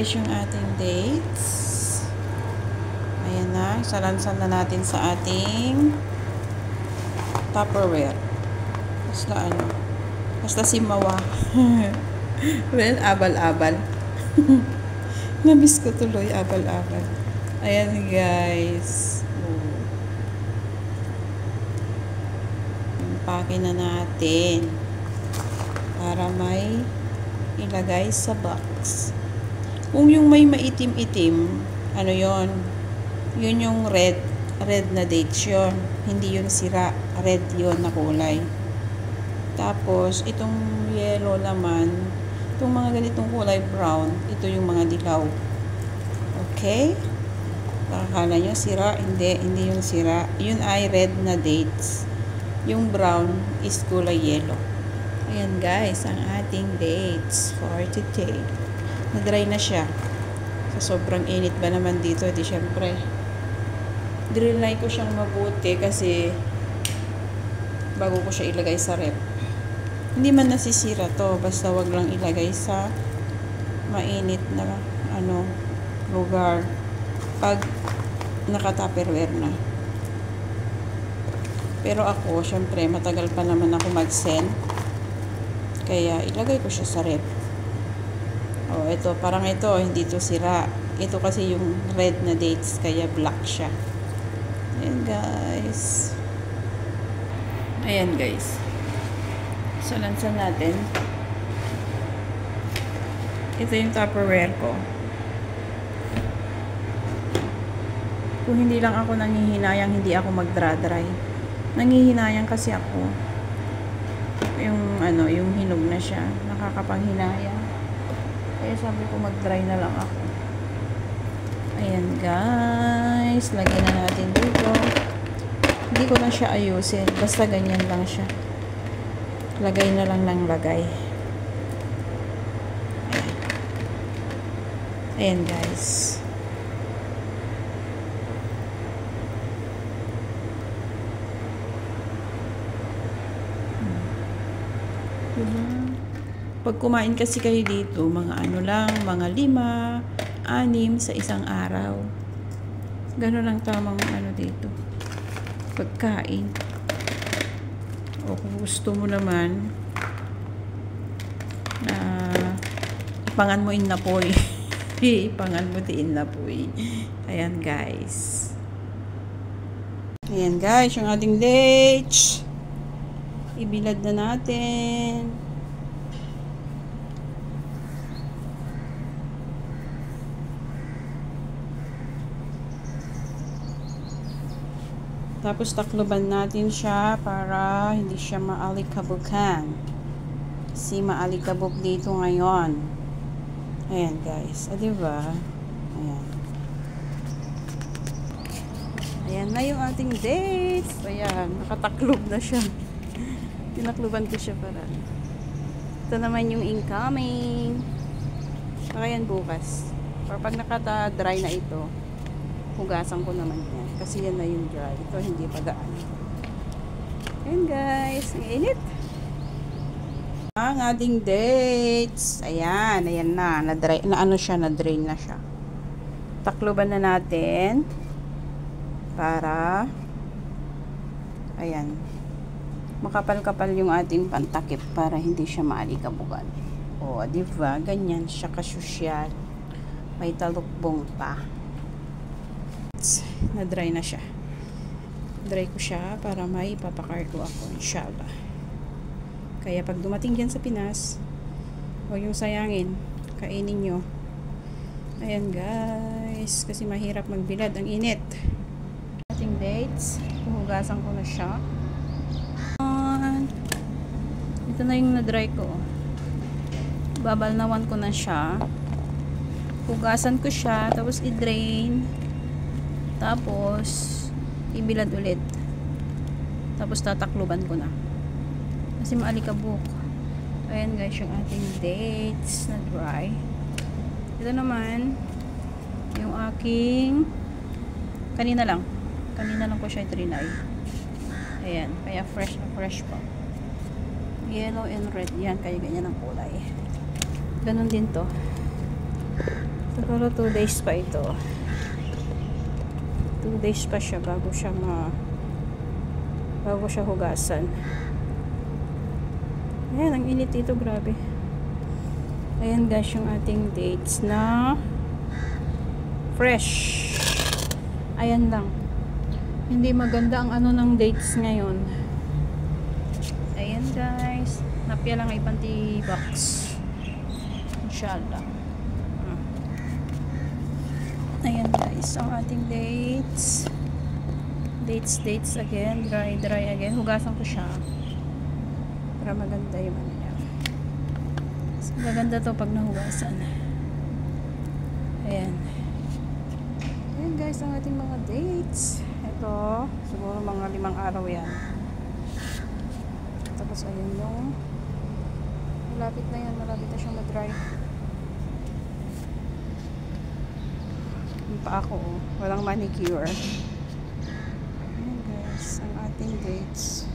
Guys, yung ating dates. Ayan na. Salansan na natin sa ating Tupperware. Basta simawa. Well, abal-abal. Nabis ko tuloy, abal-abal. Ayan guys. Pake na natin para may ilagay sa box. Kung yung may maitim-itim, ano yon? Yun yung red na dates yun. Hindi yun sira, red yun na kulay. Tapos itong yellow naman, itong mga ganitong kulay brown, ito yung mga dilaw. Okay? Akala nyo sira? Hindi yung sira. Yun ay red na dates. Yung brown is kulay yellow. Ayan guys, ang ating dates for today. Na-dry na siya. Sa sobrang init ba naman dito, di syempre. Drinay ko siyang mabuti kasi bago ko siya ilagay sa rep. Hindi man nasisira to, basta wag lang ilagay sa mainit na lugar pag naka-Tupperware na. Pero ako, syempre, matagal pa naman ako mag-send. Kaya, ilagay ko siya sa rep. Oh, ito, parang ito, hindi to sira. Ito kasi yung red na dates, kaya black siya. Ayan, guys. Ayan, guys. Salansan natin. Ito yung Tupperware ko. Kung hindi lang ako nangihinayang, hindi ako magdra-dry. Nangihinayang kasi ako. Yung hinog na siya. Nakakapanghinayang. Kaya sabi ko mag-dry na lang ako. Ayan guys. Lagyan na natin dito. Hindi ko na siya ayusin. Basta ganyan lang siya. Lagay na lang ng lagay. Ayan. Ayan guys. Pag kumain kasi kayo dito, mga mga 5, 6 sa isang araw. Gano'n lang tamang dito. Pagkain. O kung gusto mo naman na ipangan mo inapoy. Ipangan mo di inapoy. Ayan guys. Ayan guys, yung ating dates. Ibilad na natin. Tapos takloban natin siya para hindi siya maalikabukan. Kasi maalikabok dito ngayon. Ayan guys. Diba? Ayan. Ayan na yung ating dates. Ayan. Nakataklob na siya. Tinakloban ko siya para. Ito naman yung incoming. Saka yan bukas. Or pag nakata-dry na ito, hugasan ko naman yan. Kasi yan na yung dry. Ito hindi pa gaan. Ayan guys. Ang init. Ang ating dates. Ayan. Ayan na. Na-dry. Na-drain na siya. Takloban na natin. Para ayan. Makapal-kapal yung ating pantakip para hindi siya maalikabugan. O, diba? Ganyan siya kasosyal. May talukbong pa. Na-dry na siya. Dry ko siya para may papakargo ako, inshallah. Kaya pag dumating yan sa Pinas, huwag yung sayangin. Kainin nyo. Ayan guys. Kasi mahirap magbilad. Ang init. Ating dates. Huhugasan ko na siya. Ito na yung na-dry ko. Babalnawan ko na siya. Hugasan ko siya. Tapos i-drain. Tapos ibilad ulit. Tapos tatakluban ko na. Kasi maalikabok. Ayan guys, yung ating dates na dry. Ito naman yung aking kanina lang ko siya trinay. Ayan, kaya fresh na fresh pa. Yellow and red yan, kaya ganyan ang kulay. Ganon din to. Ito Siguro 2 days pa ito. 2 days pa siya bago siya hugasan. Ayan, ang init dito, grabe. Ayan guys, yung ating dates na fresh. Ayan lang. Hindi maganda ang ano ng dates ngayon. Ayan guys. Napya lang ibang box. Inshallah. Ayan guys, ang ating dates. Dates again. Dry again. Hugasan ko siya. Para maganda yung ano niya. Maganda to pag nahugasan. Ayan. Ayan guys, ang ating mga dates. Ito, siguro mga 5 araw yan. Tapos ayun yung malapit na yan, malapit na siyang mag-dry. Yung pa ako, walang manicure. Ayan guys, ang ating dates.